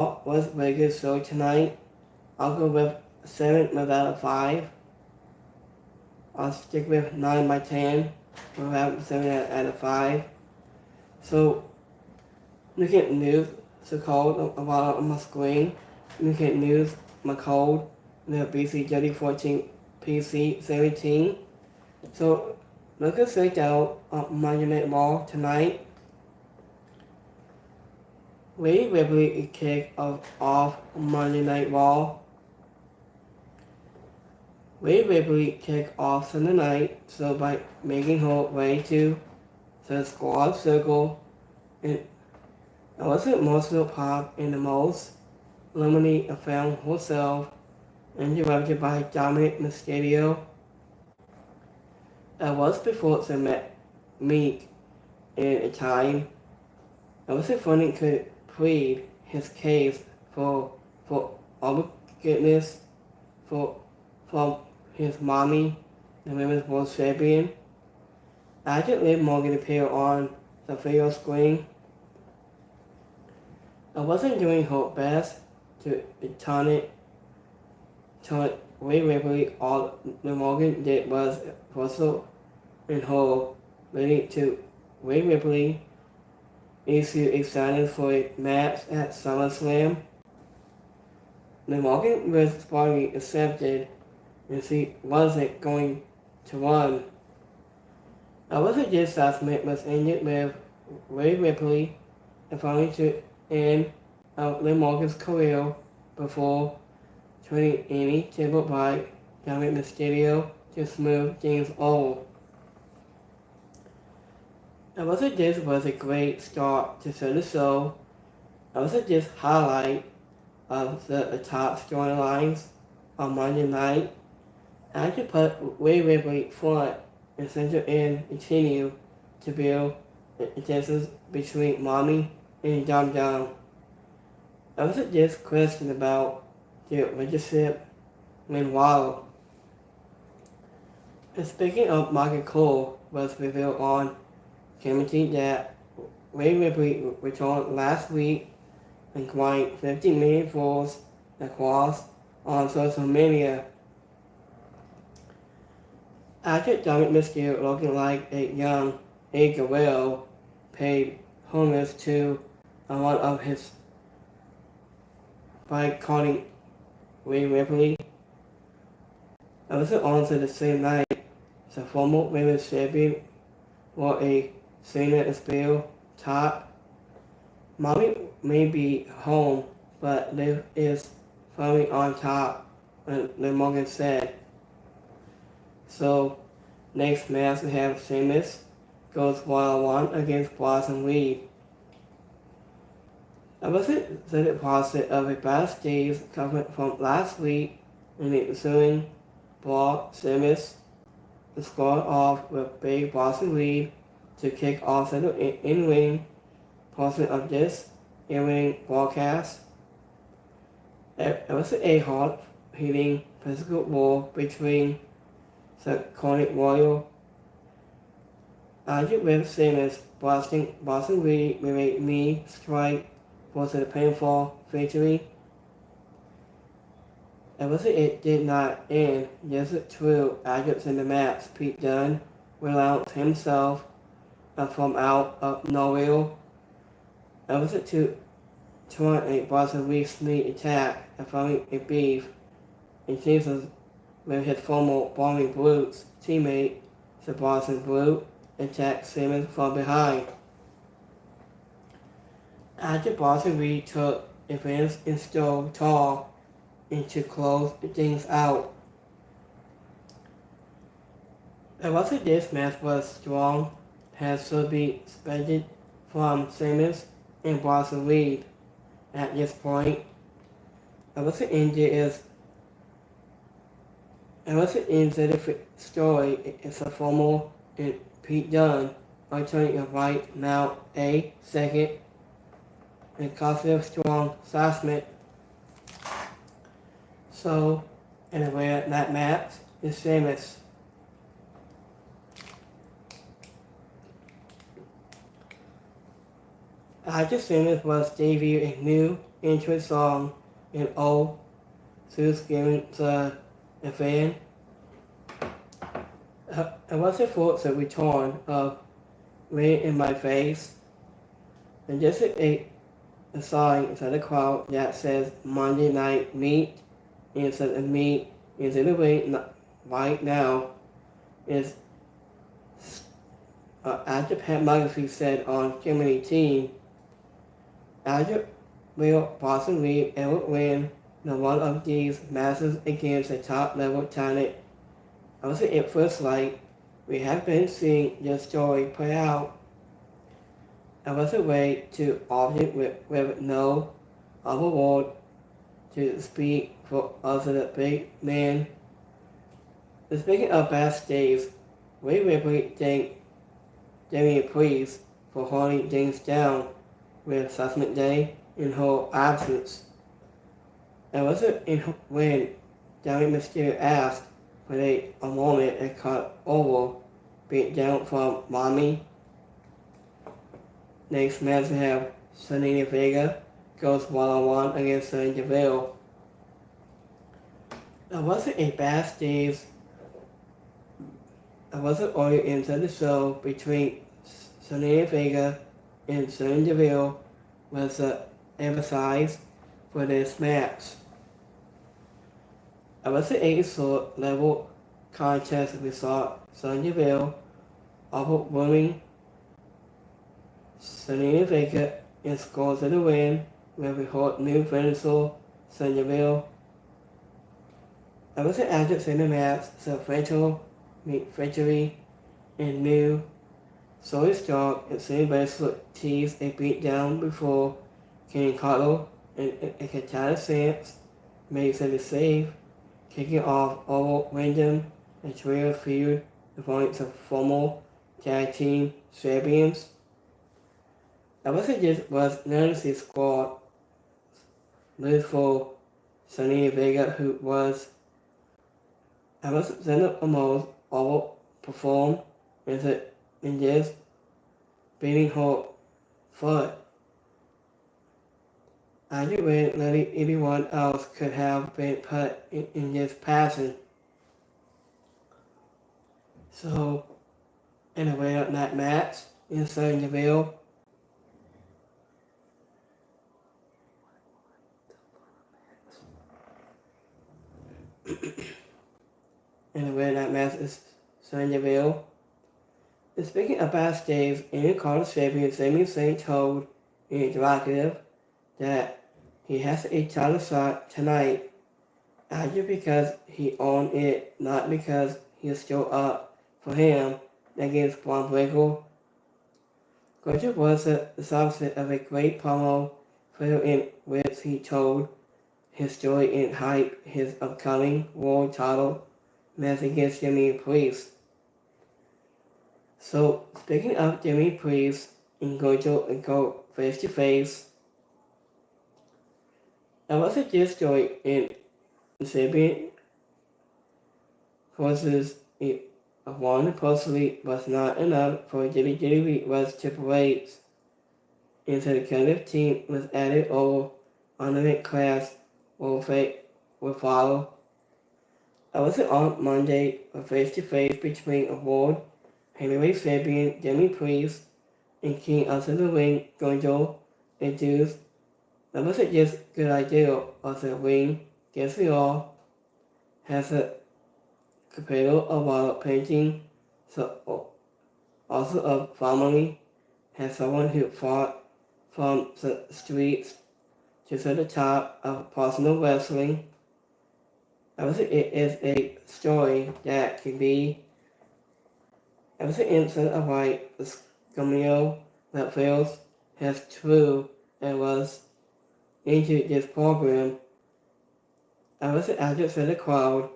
was very good show tonight. I'll go with 7 out of 5. I'll stick with 9 by 10 without 7 out of 5. So, look at news, the code about on my screen. Look at news, my code, the BC3014 PC17. So, look at check out Monday Night Raw tonight. Rhea Ripley kicked off Monday Night Raw. Rhea Ripley kicked off Sunday night, so by making her way to the squad circle, and it wasn't emotional pop in the most. Lemony found herself interrupted by Dominic Mysterio. That was before the meet in a time. It wasn't funny could plead his case for forgiveness from his mommy, the women's world champion. After Liv Morgan appeared on the video screen, I wasn't doing her best to turn Rhea Ripley. All Liv Morgan did was wrestle in her leading to Rhea Ripley issue excited for a match at SummerSlam. Liv Morgan was finally accepted and she wasn't going to run. I wasn't just Smith was ended with Rhea Ripley and finally to end of Liv Morgan's career before turning any table by Dominic Mysterio to smooth things over. I wasn't this was a great start to the show. I wasn't just highlight of the top storylines on Monday night. I could put Rhea Ripley front and center and continue to build the distance between Mommy and Dum Dum. I wasn't just question about the leadership meanwhile. And speaking of Michael Cole was revealed on commenting that Rhea Ripley returned last week and coined 50 million views across on social media. After Dominic Mysterio looking like a young Eddie Guerrero paid homage to one of his by calling Rhea Ripley. I was also the same night the former women's champion wore a Cena Spear top. Mommy may be home, but Liv is firmly on top, Liv Morgan said. So, next match we have Sheamus goes 1-on-1 against Bronson Reed. I wasn't the positive of a backstage comment from last week in the ensuing Brawl. Sheamus scored off with big Bronson Reed to kick off the in-ring portion of this in-ring broadcast. It was a hard-hitting physical war between the Iconic Royal. Argued with Sheamus, Bronson Reed with a knee strike for the painful victory. It did not end. Yes, it's true. Argued in the match, Pete Dunne announced himself from out of nowhere. To turn a Bronson Reed sneak attack and following a beef in seasons with his former Brawling Brutes teammate, the Bronson Brute, attacked Sheamus from behind. After Bronson Reed took advantage and stole tall and to close things out. This match was strong, has to be expected from Sheamus and Bronson Reed. At this point, India in the story is a formal and Pete Dunne returning right now a second and positive strong seismic. So, anyway, that match is Sheamus. After Simmons was debuted a new intro song in O Zeus giving the event. I was the thoughts a return of Rain in My Face and just a sign inside the crowd that says Monday Night Meat instead of meat instead of ring right now is after Pat McAfee said on Germany team after will possibly ever win the one of these matches against a top level talent. I was at first like we have been seeing this story play out. I was away too often with no other word to speak for other big men. Speaking of backstage, Rhea Ripley thanked Damian Priest for holding things down with Judgment Day in her absence. It wasn't when Dominic Mysterio asked for a moment and cut over, beat down from Mommy. Next match we have Selena Vega goes one-on-one against Sonya Deville. It wasn't a backstage. It wasn't already inside the show between Selena Vega and Sonya Deville was emphasized for this match. It was a sort level contest we saw Sonya Deville overwhelming Selena Vega and scores in the win where we hold new finisher Sonya Deville. It was an active in the match so Fatal meet Victory and new Zoe Stark and Sam Westwood teased a beatdown before Kenny Carter and Katana Sands makes a save, kicking off over Wyndham and Trio feud opponents of former tag team champions. I wasn't just was Nancy squad lose for Selena Vega who was I was Xander almost overperformed in this beating her foot. I didn't really let anyone else could have been put in this passing. So, anyway, on that match, inside Deville, anyway, that match is Sonya Deville. And speaking of backstage, Intercontinental Champion Sami Zayn told Interactive that he has a title shot tonight, either because he owned it, not because he stood up for him against Braun Breaker. Gunther was the subset of a great promo filled in which he told his story and hyped his upcoming world title match against Jimmy Priest. So, speaking of Jimmy Priest and Gunther and go face to face, I was a this story in Sabian versus one personally was not enough for WWE was Triple H. And so the collective team was added over on the class will follow. I was on Monday a face to face between a World Heavyweight Champion Jimmy Priest and King of the Ring Gunther and Deuce. That wasn't just a good idea of the ring against the all has a capital of while painting so also a family has someone who fought from the streets to the top of professional wrestling. It is a story that can be an instance of why the Scamio that fails has true and was into this program. I was active in the crowd,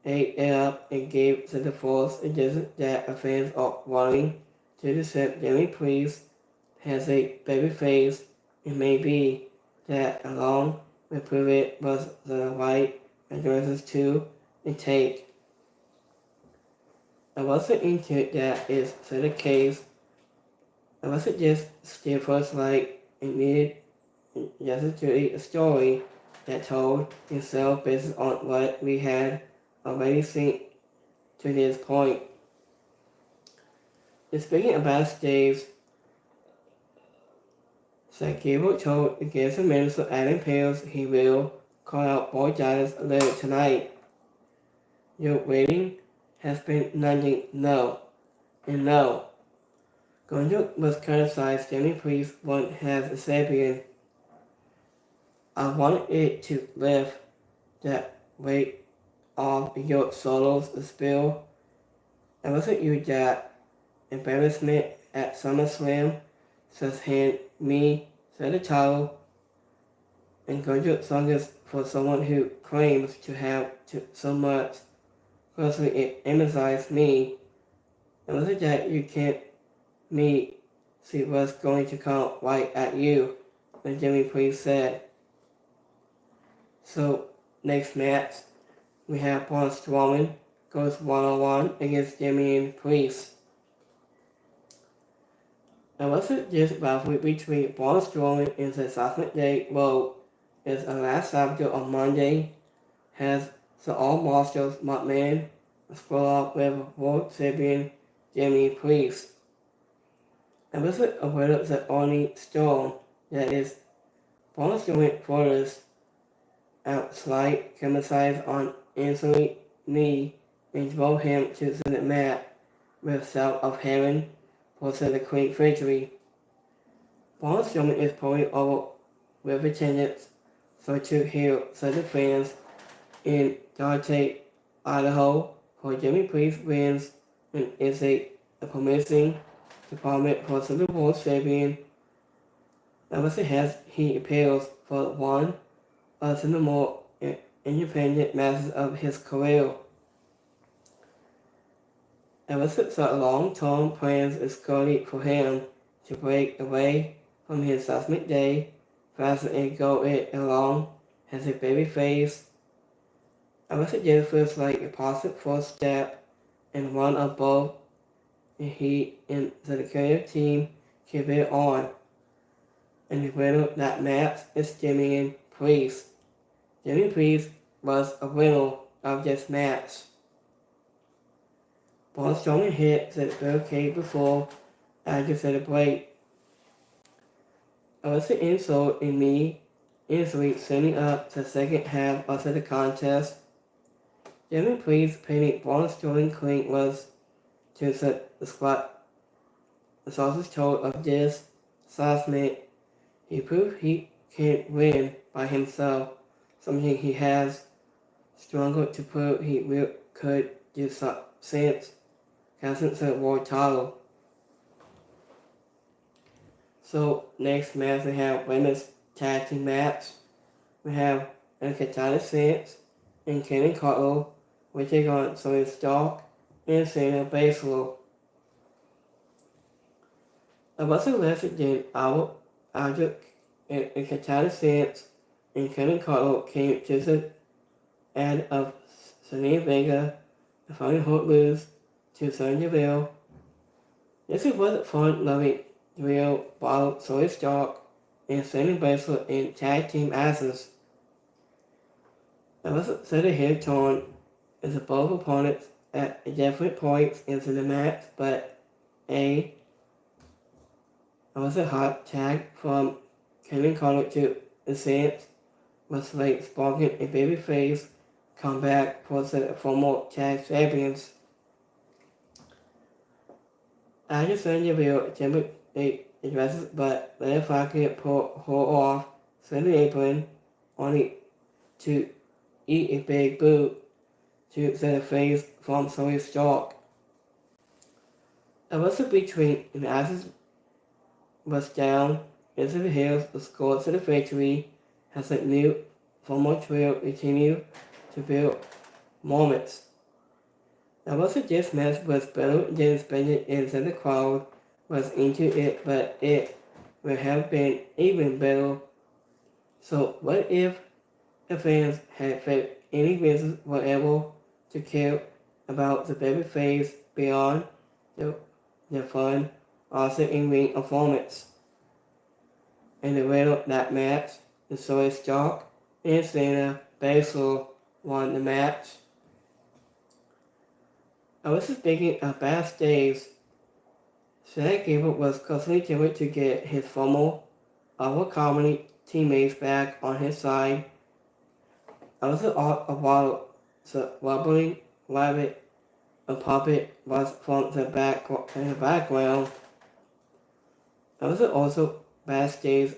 ate it up and gave the force and just that fans are wanting to accept Jimmy Priest has a baby face and maybe that along with prove it was the right addresses to and take. I wasn't into that is the case. I wasn't just still first like it needed just a story that told itself based on what we had already seen to this point. And speaking about Steve's, Sakibel told the Gibson Minister Adam Peels he will call out Boy Giants later tonight. Your waiting has been nudging no and no. Gunja was criticized Jimmy Priest once as a Sabian. I wanted it to lift that weight off your solos spill. It wasn't you that embarrassment at SummerSlam says hand me said the title and Gunja song is for someone who claims to have so much. Personally, it emphasized me. It wasn't that you can't me see what's going to come right at you, when Jimmy Priest said. So, next match, we have Braun Strowman goes one-on-one against Jimmy Priest. It wasn't just rivalry between Braun Strowman and the Judgment Day Road. It's a last Saturday on Monday, has the All Masters McMahon square off with World Champion Jimmy Priest. It wasn't a winner that only Stone, that is, Braun Strowman forced out slight compromise on Anthony knee and drove him to the mat with South of Heaven for the clean victory. Braun Strowman is pulling over with attendance so to hear the fans in Dante, Idaho for Jimmy Priest wins and is a promising department for Super Bowl champion. Obviously has he appeals for one of the more independent matches of his career. Ever since the long-term plans is clearly for him to break away from his Judgment Day faster and go it along as a babyface. Ever since it feels like a positive first step and one of both and he and the creative team can build on. And the winner of that match is Jimmy Priest. Jimmy Priest was a winner of this match. Braun Strowman hit the barricade before after the break. It was the insult in me easily setting up the second half of the contest. Jimmy Priest pinning Braun Strowman clean was to the squat. The sausage told of this assessment. He proved he can't win by himself, something he has struggled to prove he could do since casting the world title. So next match we have women's tag team match. We have Katana Sance and Kenny Cartwell, which take on Zoe Stark and Shayna Baszler. I wasn't less than after Katana Sance and Kenny Cartwell came to the end of Selena Vega and finally Hook lose to Sonya Deville. This was a fun-loving duo while Zoe Stark and Shayna Baszler in tag team asses. I wasn't set a head turn as both opponents at different points into the match, but I was a hot tag from Kevin Conner to the Saints was like sparking a babyface comeback for the former tag champions. After Sonya Deville attempted addresses but Leia Falcon pulled her off the apron only to eat a big boot to the face from Zoe Stark. A wrestle between the asses was down into the hills, the score to the victory as a new former trio continue to build moments. The wrestle this match was better than spending into the crowd was into it, but it would have been even better. So what if the fans had felt any reason whatever to care about the babyface beyond the fun, also in ring performance? in the winner of that match, and Zoe Stark and Shayna Baszler won the match. I was speaking of backstage. Shane Gable was constantly trying to get his former other comedy teammates back on his side. I was a while wobbling rabbit a puppet was from the background. I was also backstage.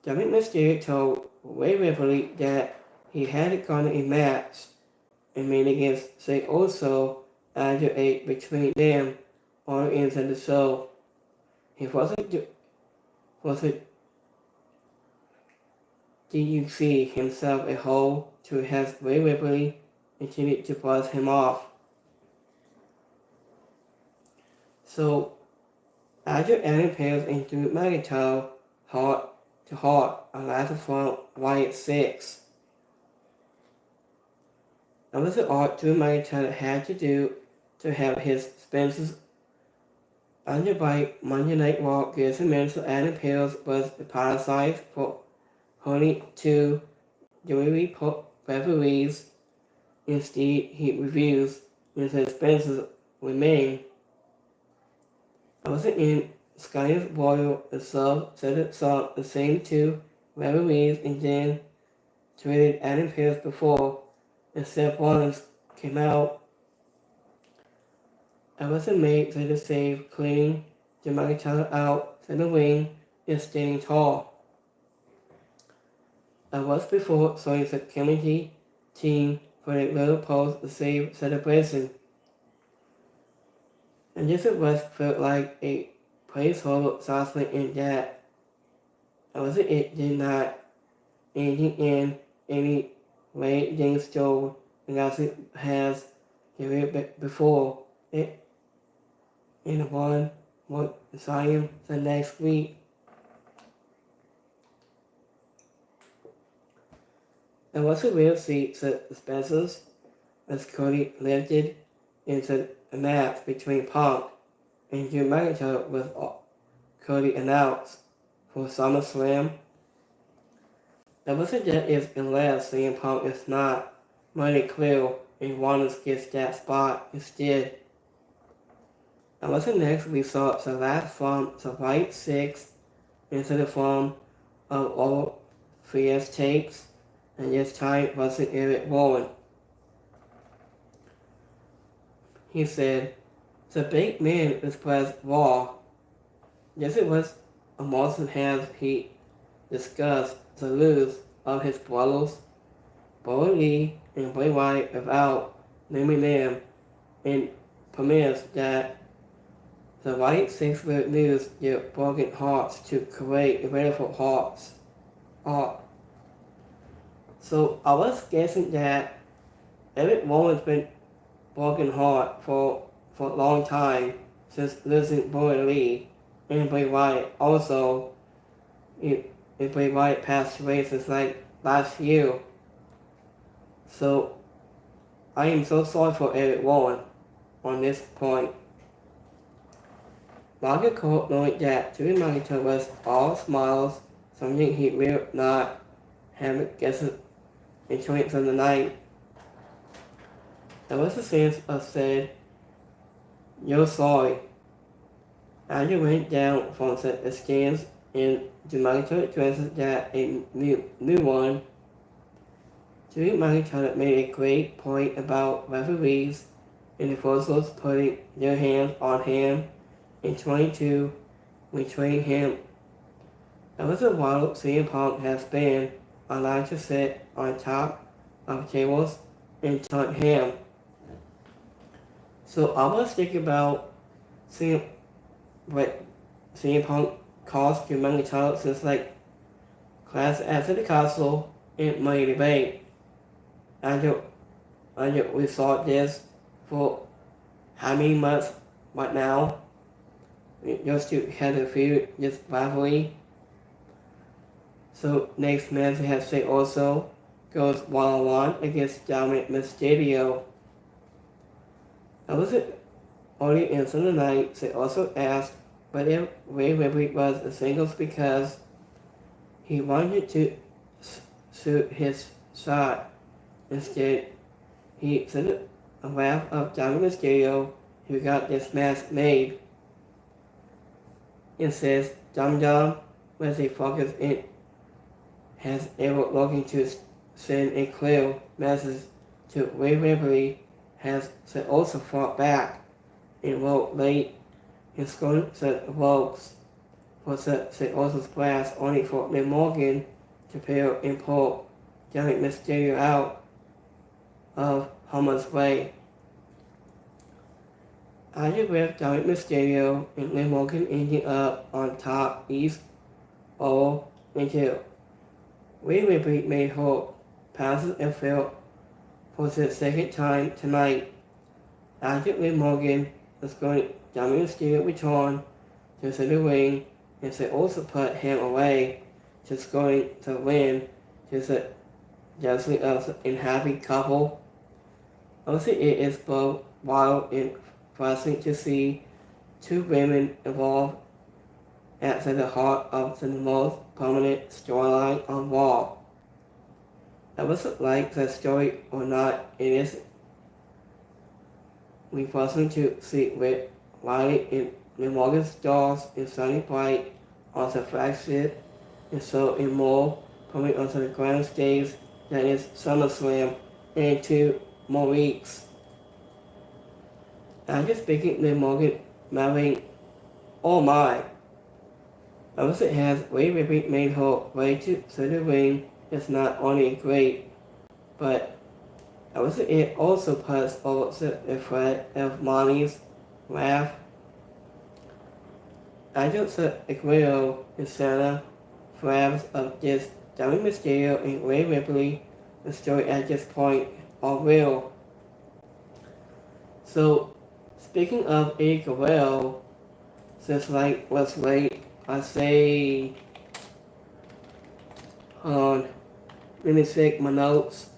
Dominic Mysterio told Rhea Ripley that he hadn't gotten a match and made against Jey Uso after a between them on the end of the show. He wasn't DUC himself a hole to have Rhea Ripley continue to buzz him off. So, after Adam Pearce and Drew McIntyre heart to heart, a last from Riot 6. That was the art Drew McIntyre had to do to have his Spencer's underbite Monday Night Raw gives a minute so Adam Pearce was apologized for hurting to WWE referees. Instead, he refused and said Spencer remained. I wasn't in Sky's Royal and saw the same two referees and then traded Adam Pearce before and Seth Rollins came out. I wasn't made to the save cleaning the McIntyre out to the ring and standing tall. I was before showing the community team for a little post to save celebration. And this was felt like a placeholder saucepan in that it did not anything in any way James Joe as it has before it in one more Zion the next week. And was a real seat the Spencers as Cody lifted into a match between Punk and Drew McIntyre with Cody announced for SummerSlam. That wasn't that if unless CM Punk is not mighty clear and Rollins gets that spot instead. And wasn't next we saw the last from the Right 6 into the form of all 3S tapes, and this time wasn't Eric Rowan. He said, the big man expressed raw. Yes, it was a monster hands he discussed the lose of his brothers, Bo Lee and Bray Wyatt without naming them, and permits that the Right 6 will lose their broken hearts to create beautiful hearts. So I was guessing that Eric Rowan's been broken heart for a long time since losing Bray Lee and Bray Wyatt. Also, Bray Wyatt passed away since like last year. So I am so sorry for Eric Rowan on this point. Roger Cole knowing that Drew McIntyre was all smiles, something he will not have guessed in 20th of the night. There was a sense of said, you're sorry. Andrew went down from the stands and Drew McIntyre addresses that a new one. Drew McIntyre made a great point about referees and enforcers putting their hands on him in 22 betraying him. That was a while CM Punk has been allowed to sit on top of tables and taunt him. So I was thinking about seeing what CM Punk cost Drew McIntyre since like Clash at the Castle and Money in the Bank. And we saw this for how many months right now? Just to have a feud, this rivalry. So next match we have Jey Uso goes one-on-one against Dominic Mysterio. I was already in the night. They also asked whether Rhea Ripley was a singles because He wanted to suit his shot. Instead, he sent a laugh of Dominic Mysterio, who got this mask made, and says, Dum Dum, was a focus in, has ever looking to send a clear message to Rhea Ripley, has also fought back and wrote late and scored the ropes for the also splash only for Liv Morgan to pair and pull Dominic Mysterio out of Homer's way. After with Dominic Mysterio and Liv Morgan ending up on top East all until Rhea Ripley made her passes and failed for the second time tonight. After Liv Morgan was going, Dominic Mysterio returned to the ring and they also put him away, just going to win to the justly and happy couple. Also, it is both wild and frustrating to see two women involved at the heart of the most prominent storyline on Raw. I wasn't like the story or not, it is refreshing to see with Riley and Liv Morgan's stars and Sunny Bright on the flagship and so in more coming onto the grand stage that is SummerSlam in 2 more weeks. After speaking Liv Morgan marrying, oh my, also has Rhea Ripley made her way to the ring is not only great, but also it also puts over the threat of Molly's laugh. I just Guerrero and Santa Flabs of this Dominic Mysterio and Rhea Ripley, the story at this point are real. So, speaking of Eddie Guerrero, since like was late, I say, hold on, let me check my notes.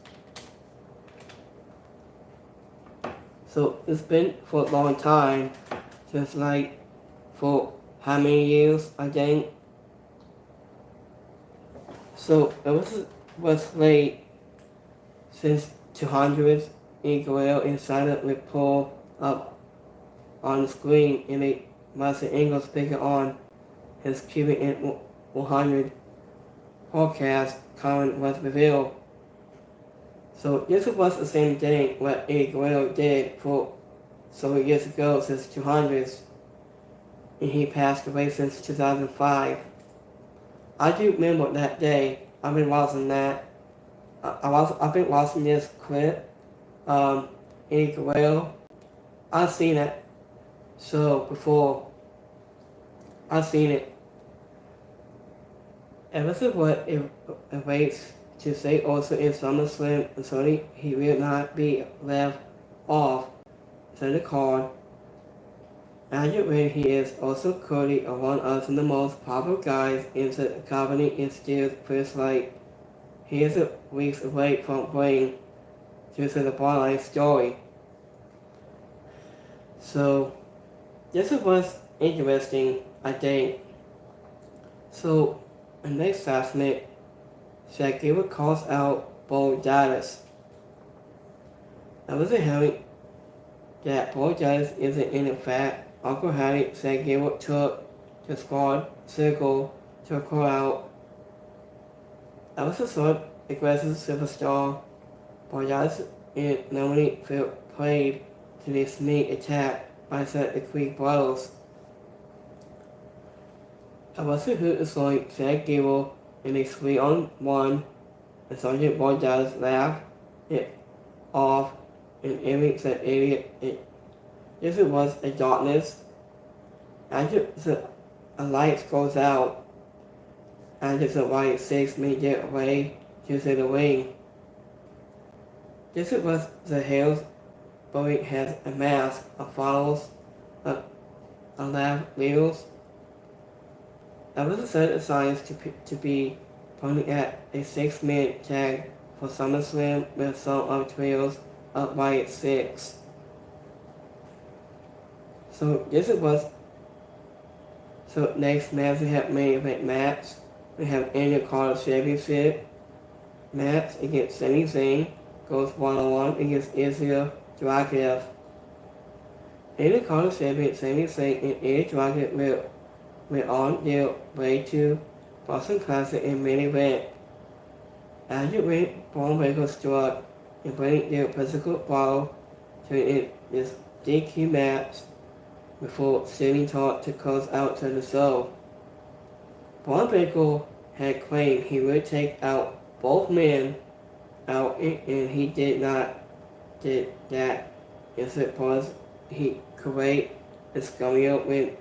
So it's been for a long time, since like for how many years I think. So it was late since 200s. Eddie Guerrero and Santa would pull up on the screen and a Master Angle speaker on his Cuban and 100 podcast comment was revealed. So this was the same thing what Eddie Guerrero did for several years ago since 200s, and he passed away since 2005. I do remember that day. I've been watching that. I've been watching this clip. Eddie Guerrero. I've seen it. So before, I've seen it. And this is what it awaits to say also in SummerSlam, and so he will not be left off the card. Andrew Wayne, he is also currently one of the most popular guys in the company and still feels like he is weeks away from bringing to the bottom story. So this was interesting, I think. So the next segment, Zack Gable calls out Bo Dallas. I was hearing that Bo Dallas isn't in fact Uncle Harry Zack Gable took the squad circle to call out. I was a sort of aggressive superstar. Bo Dallas and normally feel played to this sneak attack by the quick blows. I was who is like Zack Gable in a 3-on-1, and Sergeant Bo Dallas laughed it off and Eric said idiot. This was a darkness. After the light goes out, after the white 6 made their way to the ring. This was the hills. Bowie has a mask of followers, a lab leaders. I was assigned science to be pointing at a 6-man tag for SummerSlam with some of trios up by 6. So this was next match we have main event match. We have Intercontinental Championship match against Sami Zayn. Goes 1-on-1 against Ilya Dragunov. Intercontinental Champion Sami Zayn and Ilya Dragunov were on their way to Boston Classic in main event. After Ring, Braun Breaker struck and bringing their physical battle to this DQ match before Sami Talk to close out to the show. Braun Breaker had claimed he would take out both men out, and he did not did that. Instead, was he correct and scummy up with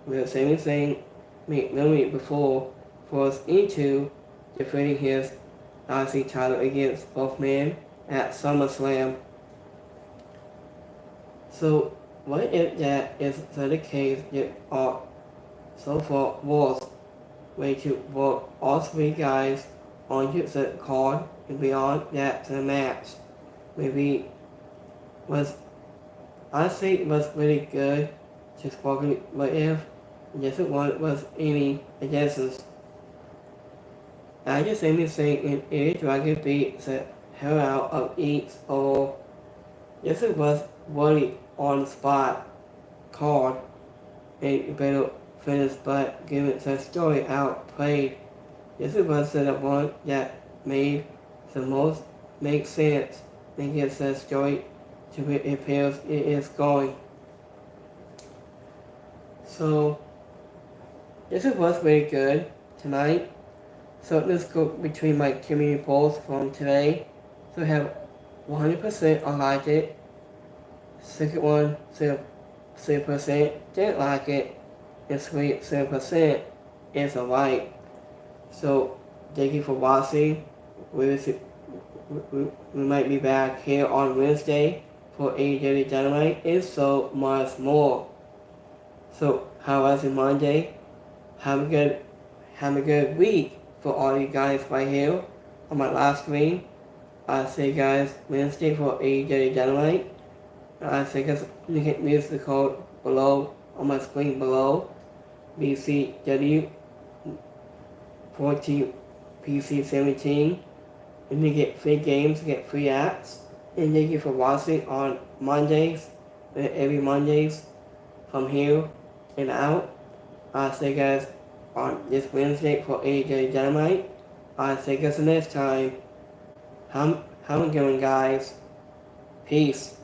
Sami Zayn McNamee before forced into defending his IC title against both men at SummerSlam. So, what if that is the case? There are so far was way to work all three guys onto the card and beyond that to the match. Maybe I think it was really good. Just walking, what if just one was any adjustments. I just Sami Zayn and Ilya Dragunov beat the hell out of each or this was really on the spot card and better finish, but given the story outplayed. This was the one that made the most make sense and gets the story to where it appears it is going. So this was really good tonight. So let's go between my community polls from today. So we have 100% I liked it. Second one, 0% didn't like it. And 7% is a like. So thank you for watching. We might be back here on Wednesday for AEW Dynamite and so much more. So how was it Monday? Have a good week for all you guys right here on my live stream. I'll see you guys Wednesday for AEW Dynamite. I'll see you guys, you can use the code below on my screen below. BCW 14 PC 17. And you get free games, you get free apps. And thank you for watching on Mondays, every Mondays from here and out. I'll see you guys on this Wednesday for AJ Dynamite. I'll see you guys next time. How I'm going, guys. Peace.